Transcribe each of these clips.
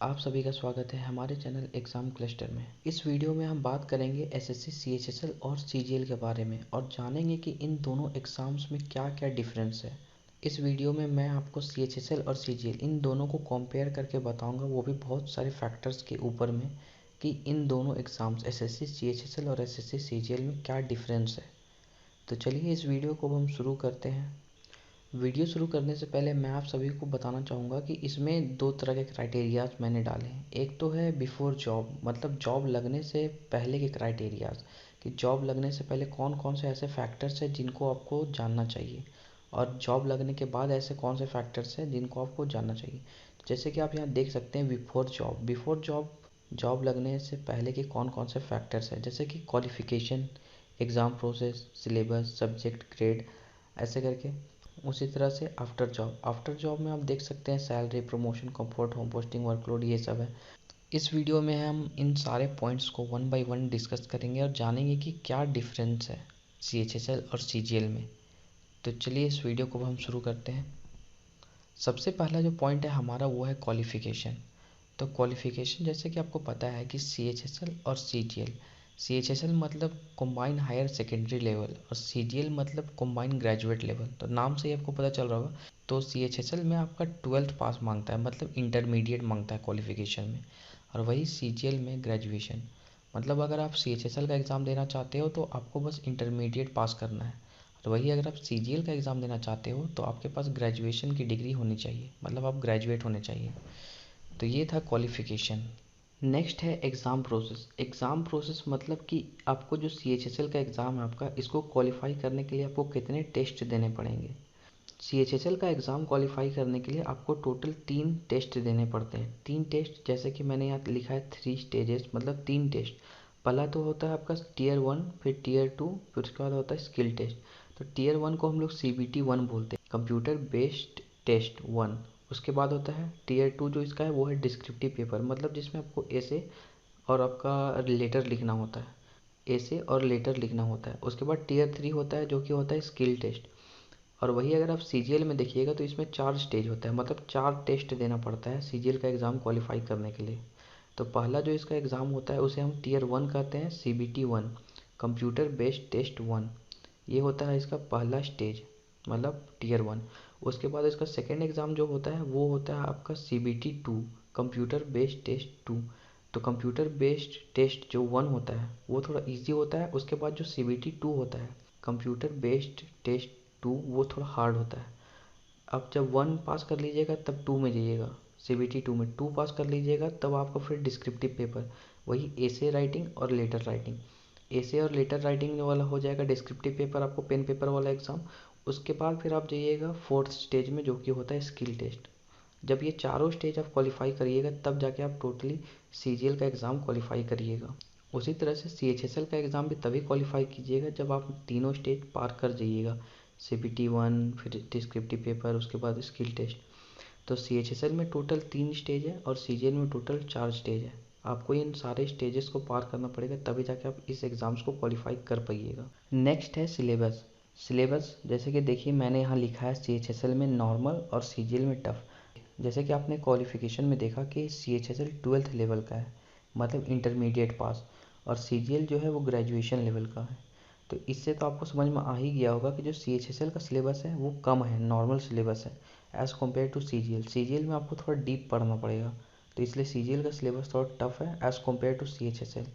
आप सभी का स्वागत है हमारे चैनल एग्ज़ाम क्लस्टर में। इस वीडियो में हम बात करेंगे एसएससी, सीएचएसएल और सीजीएल के बारे में और जानेंगे कि इन दोनों एग्ज़ाम्स में क्या क्या डिफरेंस है। इस वीडियो में मैं आपको सीएचएसएल और सीजीएल इन दोनों को कंपेयर करके बताऊंगा, वो भी बहुत सारे फैक्टर्स के ऊपर में, कि इन दोनों एग्ज़ाम्स एसएससी, सीएचएसएल और एसएससी, सीजीएल में क्या डिफरेंस है। तो चलिए इस वीडियो को हम शुरू करते हैं। वीडियो शुरू करने से पहले मैं आप सभी को बताना चाहूँगा कि इसमें दो तरह के क्राइटेरियाज मैंने डाले हैं। एक तो है बिफोर जॉब, मतलब जॉब लगने से पहले के क्राइटेरियाज, कि जॉब लगने से पहले कौन कौन से ऐसे फैक्टर्स हैं जिनको आपको जानना चाहिए, और जॉब लगने के बाद ऐसे कौन से फैक्टर्स हैं जिनको आपको जानना चाहिए। जैसे कि आप यहाँ देख सकते हैं बिफोर जॉब, जॉब लगने से पहले के कौन कौन से फैक्टर्स हैं, जैसे कि qualification, exam process, syllabus, subject, grade, ऐसे करके। उसी तरह से आफ्टर जॉब में आप देख सकते हैं salary, promotion, comfort, home posting, workload, ये सब है। इस वीडियो में हम इन सारे पॉइंट्स को वन बाय वन डिस्कस करेंगे और जानेंगे कि क्या डिफरेंस है सीएचएसएल और सीजीएल में। तो चलिए इस वीडियो को हम शुरू करते हैं। सबसे पहला जो पॉइंट है हमारा वो है क्वालिफ़िकेशन। तो क्वालिफ़िकेशन, जैसे कि आपको पता है कि सीएचएसएल और सीजीएल, सीएचएसएल मतलब कॉम्बाइंड हायर सेकेंडरी लेवल और सीजीएल मतलब कॉम्बाइंड ग्रेजुएट लेवल। तो नाम से ही आपको पता चल रहा होगा। तो सीएचएसएल में आपका 12th पास मांगता है, मतलब इंटरमीडिएट मांगता है क्वालिफ़िकेशन में, और वही सीजीएल में ग्रेजुएशन। मतलब अगर आप सीएचएसएल का एग्ज़ाम देना चाहते हो तो आपको बस इंटरमीडिएट पास करना है, और वही अगर आप सीजीएल का एग्ज़ाम देना चाहते हो तो आपके पास ग्रेजुएशन की डिग्री होनी चाहिए, मतलब आप ग्रेजुएट होने चाहिए। तो ये था क्वालिफ़िकेशन। नेक्स्ट है एग्ज़ाम प्रोसेस। एग्ज़ाम प्रोसेस मतलब कि आपको जो सीएचएसएल का एग्ज़ाम है आपका, इसको क्वालिफाई करने के लिए आपको कितने टेस्ट देने पड़ेंगे। सीएचएसएल का एग्ज़ाम क्वालिफाई करने के लिए आपको टोटल 3 टेस्ट देने पड़ते हैं। 3 टेस्ट, जैसे कि मैंने यहाँ लिखा है 3 स्टेजेस, मतलब 3 टेस्ट। पहला तो होता है आपका टियर 1, फिर टियर 2, फिर उसके बाद होता है स्किल टेस्ट। तो टियर 1 को हम लोग सीबीटी 1 बोलते हैं, कंप्यूटर बेस्ड टेस्ट 1। उसके बाद होता है टियर 2, जो इसका है वो है डिस्क्रिप्टिव पेपर, मतलब जिसमें आपको ऐसे और आपका लेटर लिखना होता है, ऐसे और लेटर लिखना होता है। उसके बाद टियर 3 होता है, जो कि होता है स्किल टेस्ट। और वही अगर आप सीजीएल में देखिएगा तो इसमें 4 स्टेज होता है, मतलब 4 टेस्ट देना पड़ता है सीजीएल का एग्ज़ाम क्वालिफाई करने के लिए। तो पहला जो इसका एग्ज़ाम होता है उसे हम टियर 1 कहते हैं, सीबीटी 1, कंप्यूटर बेस्ड टेस्ट 1। ये होता है इसका पहला स्टेज, मतलब टियर 1। उसके बाद इसका सेकेंड एग्ज़ाम जो होता है वो होता है आपका सीबीटी 2, कंप्यूटर बेस्ड टेस्ट 2। तो कंप्यूटर बेस्ड टेस्ट जो 1 होता है वो थोड़ा इजी होता है। उसके बाद जो सीबीटी 2 होता है, कंप्यूटर बेस्ड टेस्ट 2, वो थोड़ा हार्ड होता है। अब जब 1 पास कर लीजिएगा तब 2 में जाइएगा, सीबीटी 2 में 2 पास कर लीजिएगा तब आपको फिर डिस्क्रिप्टिव पेपर, वही एसे राइटिंग और लेटर राइटिंग। एसे और लेटर राइटिंग वाला हो जाएगा डिस्क्रिप्टिव पेपर, आपको पेन पेपर वाला एग्ज़ाम। उसके बाद फिर आप जाइएगा 4th स्टेज में, जो कि होता है स्किल टेस्ट। जब ये चारों स्टेज आप क्वालिफाई करिएगा तब जाके आप टोटली सीजीएल का एग्ज़ाम क्वालिफाई करिएगा। उसी तरह से सीएचएसएल का एग्ज़ाम भी तभी क्वालिफाई कीजिएगा जब आप तीनों स्टेज पार कर जाइएगा, सीबीटी 1, फिर डिस्क्रिप्टिव पेपर, उसके बाद स्किल टेस्ट। तो सीएचएसएल में टोटल 3 स्टेज है और सीजीएल में टोटल 4 स्टेज है। आपको इन सारे स्टेजेस को पार करना पड़ेगा तभी जाके आप इस एग्ज़ाम्स को क्वालिफाई कर पाइएगा। नेक्स्ट है सिलेबस। सिलेबस, जैसे कि देखिए मैंने यहाँ लिखा है सीएचएसएल में नॉर्मल और सीजीएल में टफ। जैसे कि आपने क्वालिफिकेशन में देखा कि सीएचएसएल 12th लेवल का है, मतलब इंटरमीडिएट पास, और सीजीएल जो है वो ग्रेजुएशन लेवल का है। तो इससे तो आपको समझ में आ ही गया होगा कि जो सीएचएसएल का सिलेबस है वो कम है, नॉर्मल सिलेबस है as compare to CGL. CGL में आपको थोड़ा डीप पढ़ना पड़ेगा, तो इसलिए सीजीएल का सिलेबस थोड़ा टफ है एज़ कम्पेयर टू सीएचएसएल।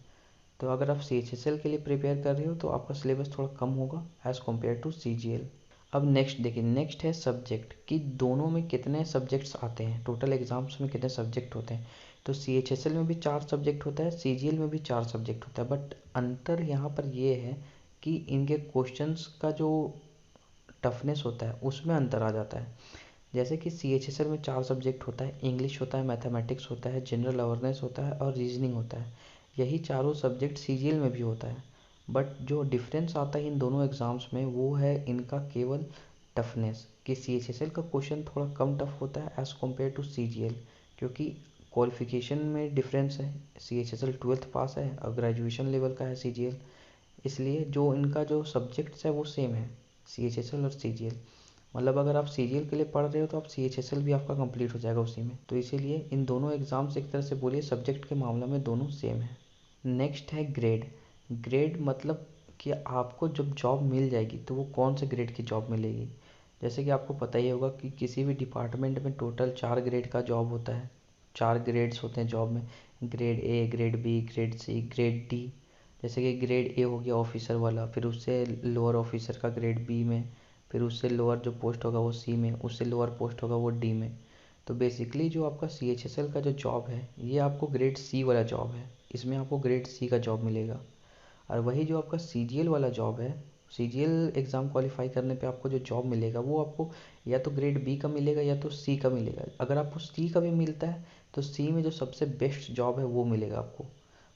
तो अगर आप सीएचएसएल के लिए प्रिपेयर कर रहे हो तो आपका सिलेबस थोड़ा कम होगा एज़ कम्पेयर टू सीजीएल। अब नेक्स्ट देखिए, नेक्स्ट है सब्जेक्ट, कि दोनों में कितने सब्जेक्ट्स आते हैं, टोटल एग्जाम्स में कितने सब्जेक्ट होते हैं। तो सीएचएसएल में भी 4 सब्जेक्ट होता है, सीजीएल में भी 4 सब्जेक्ट होता है, बट अंतर यहाँ पर ये है कि इनके क्वेश्चंस का जो टफनेस होता है उसमें अंतर आ जाता है। जैसे कि सीएचएसएल में 4 सब्जेक्ट होता है, इंग्लिश होता है, मैथमेटिक्स होता है, जनरल अवेयरनेस होता है और रीजनिंग होता है। यही चारों सब्जेक्ट सीजीएल में भी होता है, बट जो डिफरेंस आता है इन दोनों एग्ज़ाम्स में वो है इनका केवल टफनेस, कि सीएचएसएल का क्वेश्चन थोड़ा कम टफ होता है एज़ कम्पेयर टू सीजीएल, क्योंकि क्वालिफिकेशन में डिफरेंस है। सीएचएसएल 12th पास है और ग्रेजुएशन लेवल का है सीजीएल, इसलिए जो इनका जो सब्जेक्ट्स है वो सेम है, सीएचएसएल और सीजीएल। मतलब अगर आप सीजीएल के लिए पढ़ रहे हो तो आप सीएचएसएल भी आपका कंप्लीट हो जाएगा उसी में। तो इसीलिए इन दोनों एग्ज़ाम्स एक तरह से बोलिए सब्जेक्ट के मामले में दोनों सेम है। नेक्स्ट है ग्रेड। ग्रेड मतलब कि आपको जब जॉब मिल जाएगी तो वो कौन से ग्रेड की जॉब मिलेगी। जैसे कि आपको पता ही होगा कि किसी भी डिपार्टमेंट में टोटल 4 ग्रेड का जॉब होता है, 4 ग्रेड्स होते हैं जॉब में। Grade A, grade B, grade C, grade D. जैसे कि ग्रेड ए हो गया ऑफिसर वाला, फिर उससे लोअर ऑफिसर का ग्रेड बी में, फिर उससे लोअर जो पोस्ट होगा वो सी में, उससे लोअर पोस्ट होगा वो डी में। तो बेसिकली जो आपका सीएचएसएल का जो जॉब है ये आपको ग्रेड सी वाला जॉब है, इसमें आपको ग्रेड सी का जॉब मिलेगा। और वही जो आपका सीजीएल वाला जॉब है, सीजीएल एग्ज़ाम क्वालिफाई करने पे आपको जो जॉब मिलेगा वो आपको या तो ग्रेड बी का मिलेगा या तो सी का मिलेगा। अगर आपको सी का भी मिलता है तो सी में जो सबसे बेस्ट जॉब है वो मिलेगा आपको।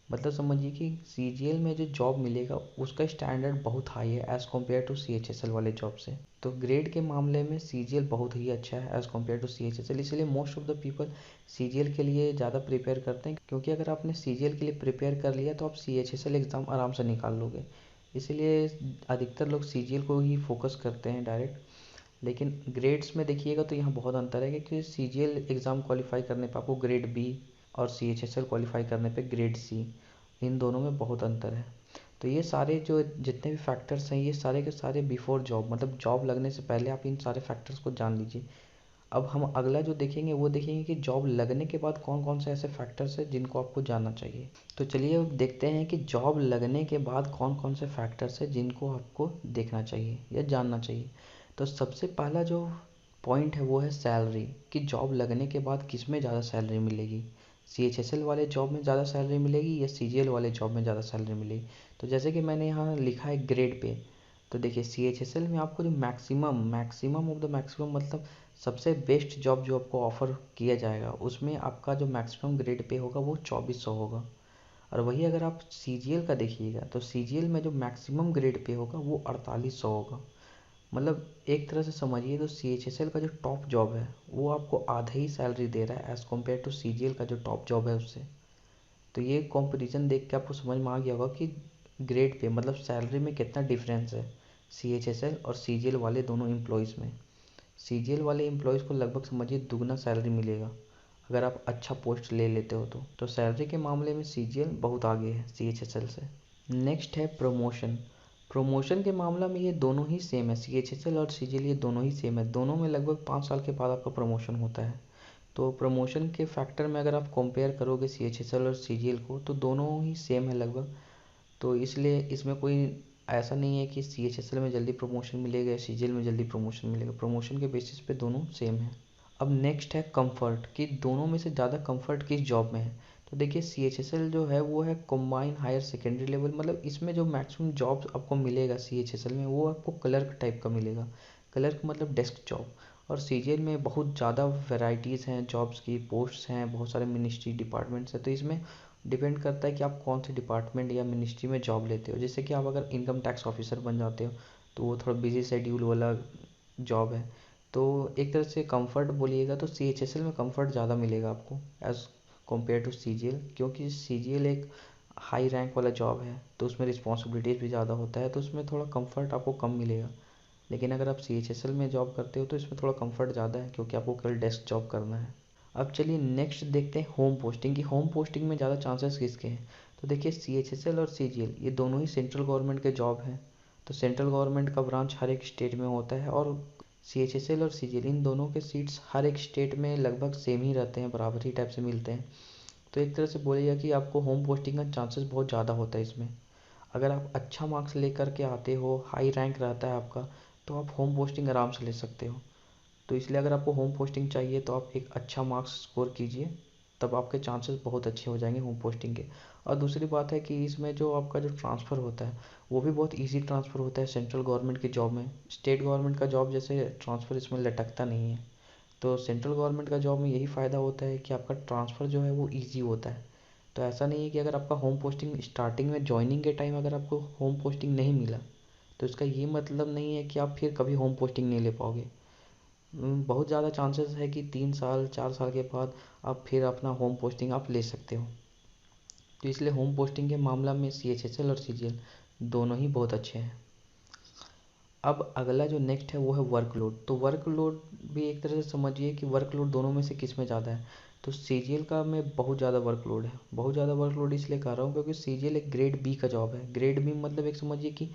मतलब समझिए कि सीजीएल में जो जॉब मिलेगा उसका स्टैंडर्ड बहुत हाई है एज़ कम्पेयर टू सीएचएसएल वाले जॉब से। तो ग्रेड के मामले में सीजीएल बहुत ही अच्छा है एज़ कम्पेयर टू सीएचएसएल, इसलिए most of the people CGL के लिए ज़्यादा प्रिपेयर करते हैं, क्योंकि अगर आपने सीजीएल के लिए प्रिपेयर कर लिया तो आप सीएचएसएल एग्ज़ाम आराम से निकाल लोगे। इसलिए अधिकतर लोग सीजीएल को ही फोकस करते हैं डायरेक्ट। लेकिन ग्रेड्स में देखिएगा तो यहाँ बहुत अंतर है, क्योंकि सीजीएल एग्ज़ाम क्वालिफाई करने पर आपको ग्रेड बी और सीएचएसएल क्वालिफाई करने पे ग्रेड सी, इन दोनों में बहुत अंतर है। तो ये सारे जो जितने भी फैक्टर्स हैं ये सारे के सारे बिफोर जॉब, मतलब जॉब लगने से पहले आप इन सारे फैक्टर्स को जान लीजिए। अब हम अगला जो देखेंगे वो देखेंगे कि जॉब लगने के बाद कौन कौन से ऐसे फैक्टर्स हैं जिनको आपको जानना चाहिए। तो चलिए अब देखते हैं कि जॉब लगने के बाद कौन कौन से फैक्टर्स हैं जिनको आपको देखना चाहिए या जानना चाहिए। तो सबसे पहला जो पॉइंट है वो है सैलरी, कि जॉब लगने के बाद किस में ज़्यादा सैलरी मिलेगी। सीएचएसएल वाले जॉब में ज़्यादा सैलरी मिलेगी या सीजीएल वाले जॉब में ज़्यादा सैलरी मिलेगी। तो जैसे कि मैंने यहाँ लिखा है ग्रेड पे, तो देखिए सीएचएसएल में आपको जो मैक्सिमम ऑफ द मैक्सिमम मतलब सबसे बेस्ट जॉब जो आपको ऑफर किया जाएगा उसमें आपका जो मैक्सिमम ग्रेड पे होगा वो 2400 होगा। और वही अगर आप सीजीएल का देखिएगा तो सीजीएल में जो मैक्सिमम ग्रेड पे होगा वो 4800 होगा। मतलब एक तरह से समझिए तो सीएचएसएल का जो टॉप जॉब है वो आपको आधा ही सैलरी दे रहा है एज़ कम्पेयर टू सीजीएल का जो टॉप जॉब है उससे। तो ये कंपैरिजन देख के आपको समझ में आ गया होगा कि ग्रेड पे मतलब सैलरी में कितना डिफरेंस है सीएचएसएल और सीजीएल वाले दोनों एम्प्लॉयज़ में। सीजीएल वाले एम्प्लॉयज़ को लगभग समझिए दुगना सैलरी मिलेगा अगर आप अच्छा पोस्ट ले लेते हो तो सैलरी के मामले में सीजीएल बहुत आगे है सीएचएसएल से। नेक्स्ट है प्रमोशन। प्रमोशन के मामला में ये दोनों ही सेम है, सीएचएसएल और सीजीएल ये दोनों ही सेम है, दोनों में लगभग 5 साल के बाद आपका प्रमोशन होता है। तो प्रमोशन के फैक्टर में अगर आप कंपेयर करोगे सीएचएसएल और सीजीएल को तो दोनों ही सेम है लगभग। तो इसलिए इसमें कोई ऐसा नहीं है कि सीएचएसएल में जल्दी प्रमोशन मिलेगा या सीजीएल में जल्दी प्रमोशन मिलेगा, प्रमोशन के बेसिस पे दोनों सेम है। अब नेक्स्ट है कंफर्ट, कि दोनों में से ज़्यादा कंफर्ट किस जॉब में है। तो देखिए सीएचएसएल जो है वो है कंबाइन हायर सेकेंडरी लेवल, मतलब इसमें जो मैक्सिमम जॉब आपको मिलेगा सीएचएसएल में वो आपको क्लर्क टाइप का मिलेगा। क्लर्क मतलब डेस्क जॉब। और सीजीएल में बहुत ज़्यादा वैरायटीज़ हैं जॉब्स की, पोस्ट्स हैं, बहुत सारे मिनिस्ट्री डिपार्टमेंट्स हैं, तो इसमें डिपेंड करता है कि आप कौन से डिपार्टमेंट या मिनिस्ट्री में जॉब लेते हो। जैसे कि आप अगर इनकम टैक्स ऑफिसर बन जाते हो तो वो थोड़ा बिजी शेड्यूल वाला जॉब है। तो एक तरह से कंफर्ट बोलिएगा तो सीएचएसएल में कंफर्ट ज़्यादा मिलेगा आपको एज़ कम्पेयर टू सीजीएल, क्योंकि सीजीएल एक हाई रैंक वाला जॉब है तो उसमें रिस्पॉन्सिबिलिटीज़ भी ज़्यादा होता है, तो उसमें थोड़ा कंफर्ट आपको कम मिलेगा। लेकिन अगर आप सीएचएसएल में जॉब करते हो तो इसमें थोड़ा कंफर्ट ज़्यादा है, क्योंकि आपको केवल डेस्क जॉब करना है। अब चलिए नेक्स्ट देखते हैं होम पोस्टिंग की। होम पोस्टिंग में ज़्यादा चांसेस किसके हैं। तो देखिए सीएचएसएल और सीजीएल ये दोनों ही सेंट्रल गवर्नमेंट के जॉब हैं, तो सेंट्रल गवर्नमेंट का ब्रांच हर एक स्टेट में होता है। और सीएचएसएल और सीजीएल इन दोनों के सीट्स हर एक स्टेट में लगभग सेम ही रहते हैं, बराबर ही टाइप से मिलते हैं। तो एक तरह से बोलिएगा कि आपको होम पोस्टिंग का चांसेस बहुत ज़्यादा होता है इसमें। अगर आप अच्छा मार्क्स लेकर के आते हो, हाई रैंक रहता है आपका, तो आप होम पोस्टिंग आराम से ले सकते हो। तो इसलिए अगर आपको होम पोस्टिंग चाहिए तो आप एक अच्छा मार्क्स स्कोर कीजिए, तब आपके चांसेस बहुत अच्छे हो जाएंगे होम पोस्टिंग के। और दूसरी बात है कि इसमें जो आपका जो ट्रांसफ़र होता है वो भी बहुत इजी ट्रांसफ़र होता है सेंट्रल गवर्नमेंट की जॉब में। स्टेट गवर्नमेंट का जॉब जैसे ट्रांसफ़र इसमें लटकता नहीं है। तो सेंट्रल गवर्नमेंट का जॉब में यही फ़ायदा होता है कि आपका ट्रांसफ़र जो है वो ईजी होता है। तो ऐसा नहीं है कि अगर आपका होम पोस्टिंग स्टार्टिंग में जॉइनिंग के टाइम अगर आपको होम पोस्टिंग नहीं मिला तो इसका ये मतलब नहीं है कि आप फिर कभी होम पोस्टिंग नहीं ले पाओगे। बहुत ज़्यादा चांसेस है कि 3 साल 4 साल के बाद आप फिर अपना होम पोस्टिंग आप ले सकते हो। तो इसलिए होम पोस्टिंग के मामला में सीएचएसएल और सीजीएल दोनों ही बहुत अच्छे हैं। अब अगला जो नेक्स्ट है वो है वर्कलोड। तो वर्कलोड भी एक तरह से समझिए कि वर्कलोड दोनों में से किस में ज़्यादा है। तो सीजीएल का में बहुत ज़्यादा वर्कलोड है। बहुत ज़्यादा वर्कलोड इसलिए कह रहा हूँ क्योंकि सीजीएल एक ग्रेड बी का जॉब है। ग्रेड बी मतलब एक समझिए कि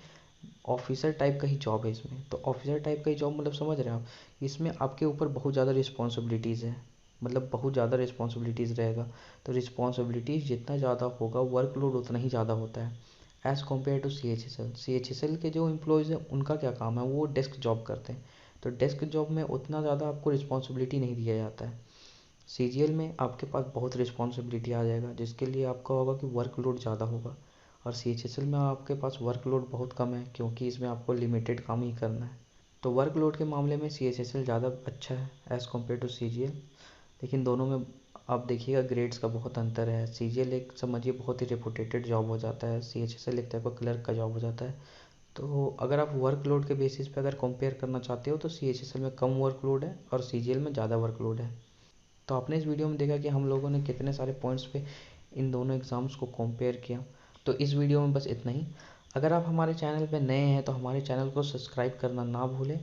ऑफिसर टाइप का ही जॉब है इसमें। तो ऑफिसर टाइप का ही जॉब मतलब समझ रहे हैं आप, इसमें आपके ऊपर बहुत ज़्यादा रिस्पॉन्सिबिलिटीज़ है, मतलब बहुत ज़्यादा रिस्पॉन्सिबिलिटीज़ रहेगा। तो रिस्पॉन्सिबिलिटीज़ जितना ज़्यादा होगा वर्कलोड उतना ही ज़्यादा होता है as compare to C H S L के जो एम्प्लॉयज़ हैं उनका क्या काम है, वो डेस्क जॉब करते हैं। तो डेस्क जॉब में उतना ज़्यादा आपको रिस्पॉन्सिबिलिटी नहीं दिया जाता है। सीजीएल में आपके पास बहुत रिस्पॉन्सिबिलिटी आ जाएगा जिसके लिए आपका होगा कि वर्कलोड ज़्यादा होगा। और सीएचएसएल में आपके पास वर्कलोड बहुत कम है क्योंकि इसमें आपको लिमिटेड काम ही करना है। तो वर्कलोड के मामले में सीएचएसएल ज़्यादा अच्छा है एज़ कम्पेयर टू सीजीएल। लेकिन दोनों में आप देखिएगा ग्रेड्स का बहुत अंतर है। सीजीएल एक समझिए बहुत ही रेपुटेटेड जॉब हो जाता है, सीएचएसएल एक टाइप का क्लर्क का जॉब हो जाता है। तो अगर आप वर्कलोड के बेसिस पे अगर कंपेयर करना चाहते हो तो सीएचएसएल में कम वर्कलोड है और सीजीएल में ज़्यादा वर्कलोड है। तो आपने इस वीडियो में देखा कि हम लोगों ने कितने सारे पॉइंट्स पे इन दोनों एग्ज़ाम्स को कंपेयर किया। तो इस वीडियो में बस इतना ही। अगर आप हमारे चैनल पे नए हैं तो हमारे चैनल को सब्सक्राइब करना ना भूलें